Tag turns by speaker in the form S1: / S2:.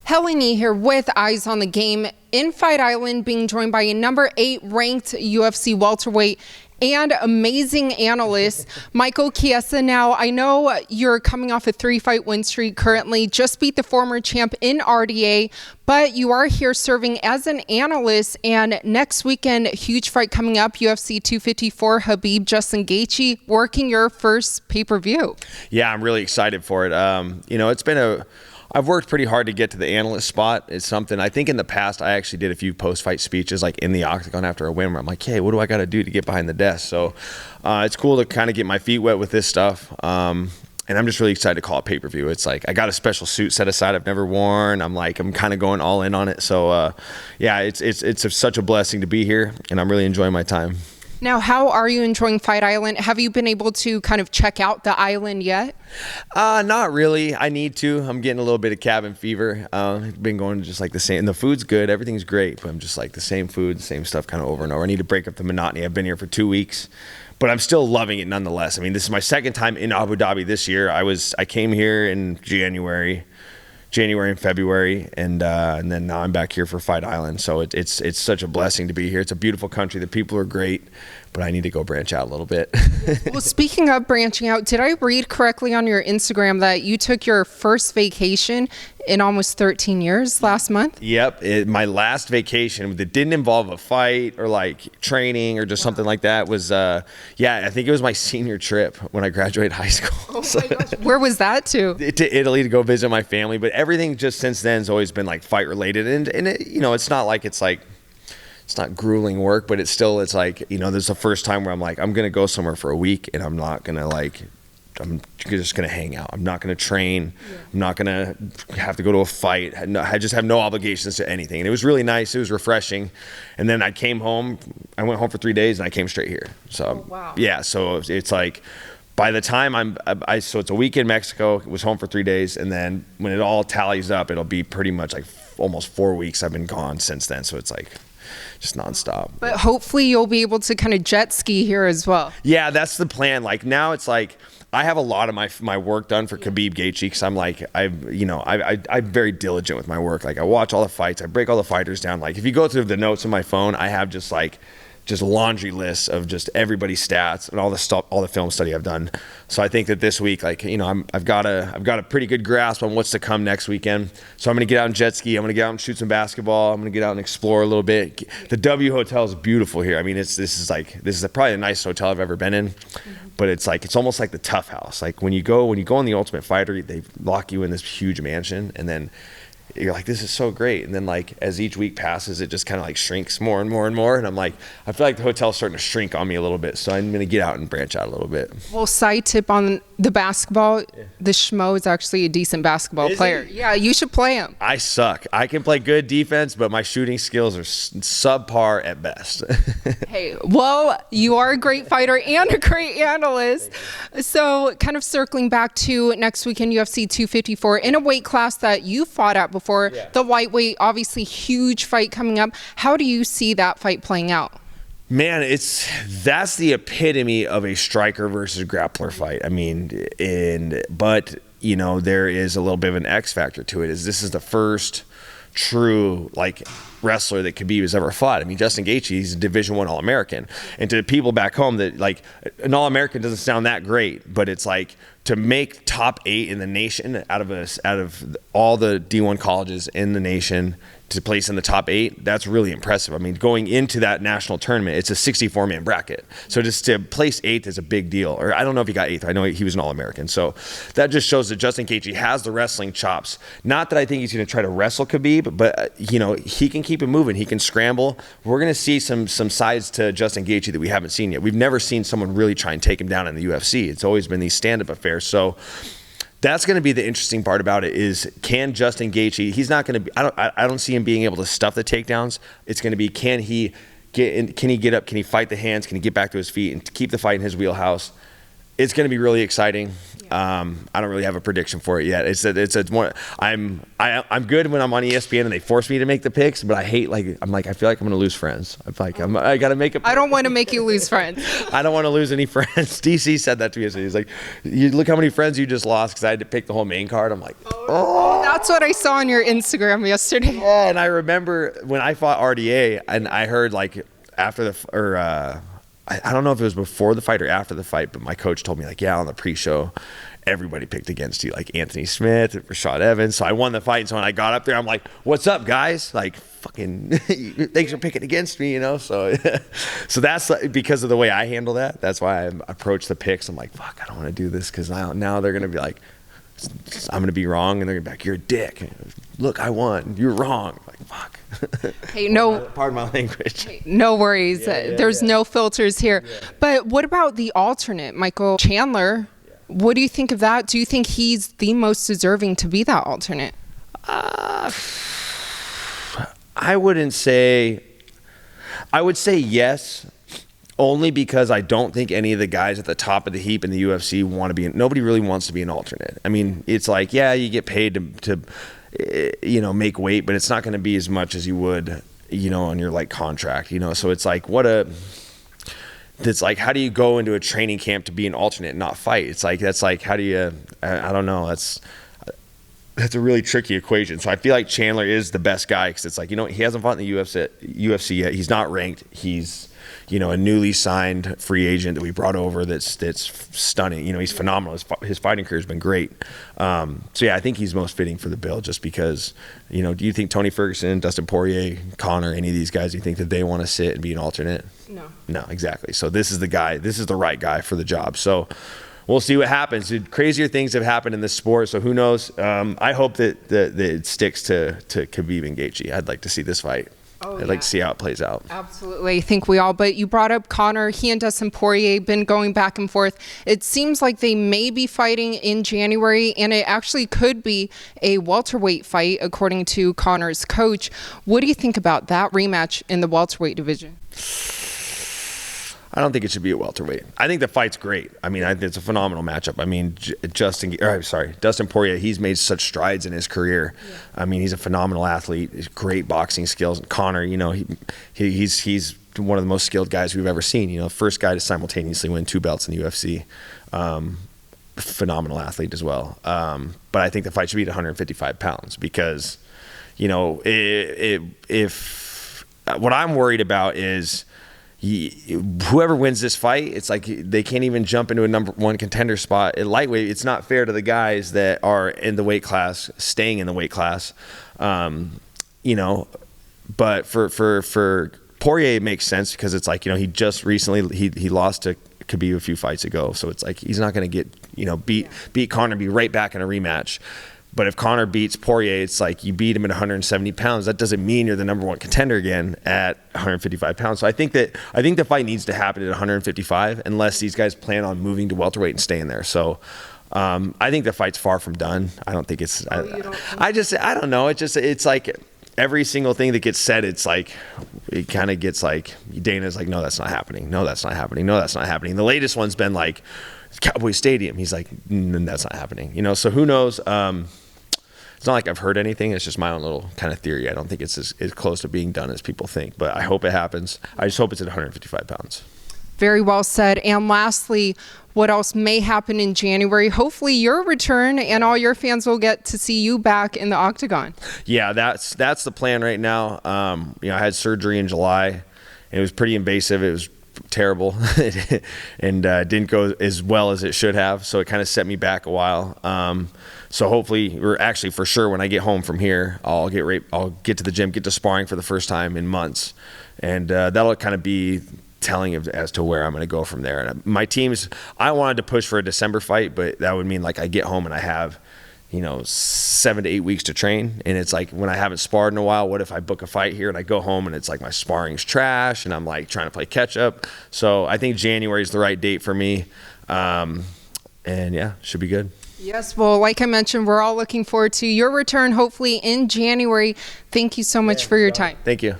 S1: Helen Yee here with Eyes on the Game in Fight Island, being joined by a number 8 ranked UFC welterweight and amazing analyst, Michael Chiesa. Now, I know you're coming off a 3-fight win streak currently, just beat the former champ in RDA, but you are here serving as an analyst, and next weekend, huge fight coming up, UFC 254, Khabib, Justin Gaethje, working your first pay-per-view.
S2: Yeah, I'm really excited for it. I've worked pretty hard to get to the analyst spot. It's something, I think in the past, I actually did a few post-fight speeches like in the octagon after a win where I'm like, hey, what do I got to do to get behind the desk? So it's cool to kind of get my feet wet with this stuff. And I'm just really excited to call it pay-per-view. It's like I got a special suit set aside I've never worn. I'm kind of going all in on it. So yeah, it's such a blessing to be here, and I'm really enjoying my time.
S1: Now, how are you enjoying Fight Island? Have you been able to kind of check out the island yet?
S2: Not really. I need to. I'm getting a little bit of cabin fever. Been going just like the same. And the food's good. Everything's great. But I'm just like the same food, the same stuff kind of over and over. I need to break up the monotony. I've been here for 2 weeks, but I'm still loving it nonetheless. I mean, this is my second time in Abu Dhabi this year. I came here in January and February, and then now I'm back here for Fight Island. So it's such a blessing to be here. It's a beautiful country. The people are great, but I need to go branch out a little bit.
S1: Well, speaking of branching out, did I read correctly on your Instagram that you took your first vacation in almost 13 years last month?
S2: Yep. My last vacation that didn't involve a fight or like training or just something like that was, I think it was my senior trip when I graduated high school.
S1: Oh my gosh. Where was that to?
S2: To Italy to go visit my family. But everything just since then has always been like fight related. And it, it's not like it's not grueling work, but it's like, this is the first time where I'm like, I'm going to go somewhere for a week and I'm not going to I'm just going to hang out. I'm not going to train. Yeah. I'm not going to have to go to a fight. I just have no obligations to anything. And it was really nice. It was refreshing. And then I came home. I went home for 3 days and I came straight here. So,
S1: wow.
S2: Yeah. So it's like, by the time so it's a week in Mexico, was home for 3 days. And then when it all tallies up, it'll be pretty much like almost 4 weeks I've been gone since then. So it's like, just nonstop.
S1: But hopefully you'll be able to kind of jet ski here as well.
S2: Yeah, that's the plan. Like now it's like I have a lot of my work done for Khabib Gaethje because I'm like I'm very diligent with my work. Like I watch all the fights, I break all the fighters down. Like if you go through the notes on my phone, I have just laundry lists of just everybody's stats and all the film study I've done. So I think that this week, I've got a pretty good grasp on what's to come next weekend. So I'm going to get out and jet ski. I'm going to get out and shoot some basketball. I'm going to get out and explore a little bit. The W Hotel is beautiful here. I mean, this is probably the nicest hotel I've ever been in. But it's almost like the tough house. Like when you go on the Ultimate Fighter, they lock you in this huge mansion, and then you're like, this is so great. And then like as each week passes, it just kind of like shrinks more and more and more. And I'm like, I feel like the hotel's starting to shrink on me a little bit. So I'm going to get out and branch out a little bit.
S1: Well, side tip on the basketball, the Schmo is actually a decent basketball player. Yeah, you should play him.
S2: I suck. I can play good defense, but my shooting skills are subpar at best.
S1: Hey, well, you are a great fighter and a great analyst. So kind of circling back to next weekend, UFC 254, in a weight class that you fought at before, the lightweight, obviously huge fight coming up. How do you see that fight playing out?
S2: Man, that's the epitome of a striker versus grappler fight. I mean, but there is a little bit of an X factor to it. This is the first true wrestler that Khabib has ever fought. I mean, Justin Gaethje, he's a Division I All-American. And to people back home, that an All-American doesn't sound that great, but it's like to make top 8 in the nation out of all the D1 colleges in the nation, to place in the top 8, that's really impressive. I mean, going into that national tournament, it's a 64-man bracket. So just to place 8th is a big deal. Or I don't know if he got 8th. I know he was an All-American. So that just shows that Justin Gaethje has the wrestling chops. Not that I think he's going to try to wrestle Khabib, but he can keep it moving. He can scramble. We're going to see some sides to Justin Gaethje that we haven't seen yet. We've never seen someone really try and take him down in the UFC. It's always been these stand-up affairs. So that's going to be the interesting part about it is, can Justin Gaethje, he's not going to be, I don't see him being able to stuff the takedowns. It's going to be, can he get up, can he fight the hands, can he get back to his feet and keep the fight in his wheelhouse? It's going to be really exciting. I don't really have a prediction for it yet. I'm good when I'm on ESPN and they force me to make the picks, but I hate I feel like I'm going to lose friends. I got to make it.
S1: I don't want to make you lose friends.
S2: I don't want to lose any friends. DC said that to me yesterday. He's like, you look how many friends you just lost because I had to pick the whole main card. I'm like, oh.
S1: That's what I saw on your Instagram yesterday.
S2: Yeah, and I remember when I fought RDA and I heard after I don't know if it was before the fight or after the fight, but my coach told me on the pre-show, everybody picked against you, like Anthony Smith, Rashad Evans. So I won the fight. And so when I got up there, I'm like, what's up, guys? Fucking thanks for picking against me, So, so that's because of the way I handle that. That's why I approach the picks. I'm like, fuck, I don't want to do this because now they're going to be like, I'm going to be wrong. And they're going to be like, you're a dick. Look, I won. You're wrong. Fuck.
S1: Hey, no.
S2: Pardon my language.
S1: Hey, no worries. There's no filters here. Yeah. But what about the alternate, Michael Chandler? Yeah. What do you think of that? Do you think he's the most deserving to be that alternate?
S2: I wouldn't say. I would say yes, only because I don't think any of the guys at the top of the heap in the UFC want to be. Nobody really wants to be an alternate. I mean, it's like, yeah, you get paid to make weight, but it's not going to be as much as you would, on your contract, so it's like, it's like, how do you go into a training camp to be an alternate and not fight? It's like, that's like, how do you, I don't know. That's a really tricky equation. So I feel like Chandler is the best guy. Cause it's like, he hasn't fought in the UFC yet. He's not ranked. He's, a newly signed free agent that we brought over that's stunning. He's phenomenal. His fighting career has been great. So yeah, I think he's most fitting for the bill just because, do you think Tony Ferguson, Dustin Poirier, Conor, any of these guys, do you think that they want to sit and be an alternate? No, exactly. So this is the guy, this is the right guy for the job. So we'll see what happens. Crazier things have happened in this sport, so who knows? I hope that it sticks to Khabib and Gaethje. I'd like to see this fight. I'd like to see how it plays out.
S1: Absolutely. I think we all, but you brought up Conor. He and Dustin Poirier been going back and forth. It seems like they may be fighting in January, and it actually could be a welterweight fight, according to Conor's coach. What do you think about that rematch in the welterweight division?
S2: I don't think it should be a welterweight. I think the fight's great. I mean, it's a phenomenal matchup. I mean, Dustin Poirier, he's made such strides in his career. Yeah. I mean, he's a phenomenal athlete. He's great boxing skills. And Conor, he's one of the most skilled guys we've ever seen. First guy to simultaneously win 2 belts in the UFC. Phenomenal athlete as well. But I think the fight should be at 155 pounds because, if what I'm worried about is whoever wins this fight, it's like they can't even jump into a number 1 contender spot at lightweight. It's not fair to the guys that are in the weight class, staying in the weight class. But for Poirier, it makes sense because it's like, he just recently he lost to Khabib a few fights ago, so it's like he's not going to get beat Conor, be right back in a rematch. But if Conor beats Poirier, it's like you beat him at 170 pounds. That doesn't mean you're the number 1 contender again at 155 pounds. So I think the fight needs to happen at 155 unless these guys plan on moving to welterweight and staying there. So I think the fight's far from done. I don't think it's. I don't know. It's like every single thing that gets said, it's like it kind of gets like Dana's like, no, that's not happening. No, that's not happening. No, that's not happening. The latest one's been like Cowboy Stadium. He's like, that's not happening. So who knows? It's not like I've heard anything. It's just my own little kind of theory. I don't think it's as close to being done as people think, but I hope it happens. I just hope it's at 155 pounds.
S1: Very well said. And lastly, what else may happen in January? Hopefully your return and all your fans will get to see you back in the octagon. Yeah,
S2: that's the plan right now. I had surgery in July. It was pretty invasive. It was terrible and didn't go as well as it should have. So it kind of set me back a while. So hopefully, or actually for sure, when I get home from here, I'll get to the gym, get to sparring for the first time in months, and that'll kind of be telling as to where I'm going to go from there. And my teams, I wanted to push for a December fight, but that would mean like I get home and I have, 7 to 8 weeks to train, and it's like when I haven't sparred in a while, what if I book a fight here and I go home and it's like my sparring's trash and I'm like trying to play catch up. So I think January is the right date for me, and yeah, should be good.
S1: Yes, well, like I mentioned, we're all looking forward to your return, hopefully in January. Thank you so much for your time.
S2: Thank you.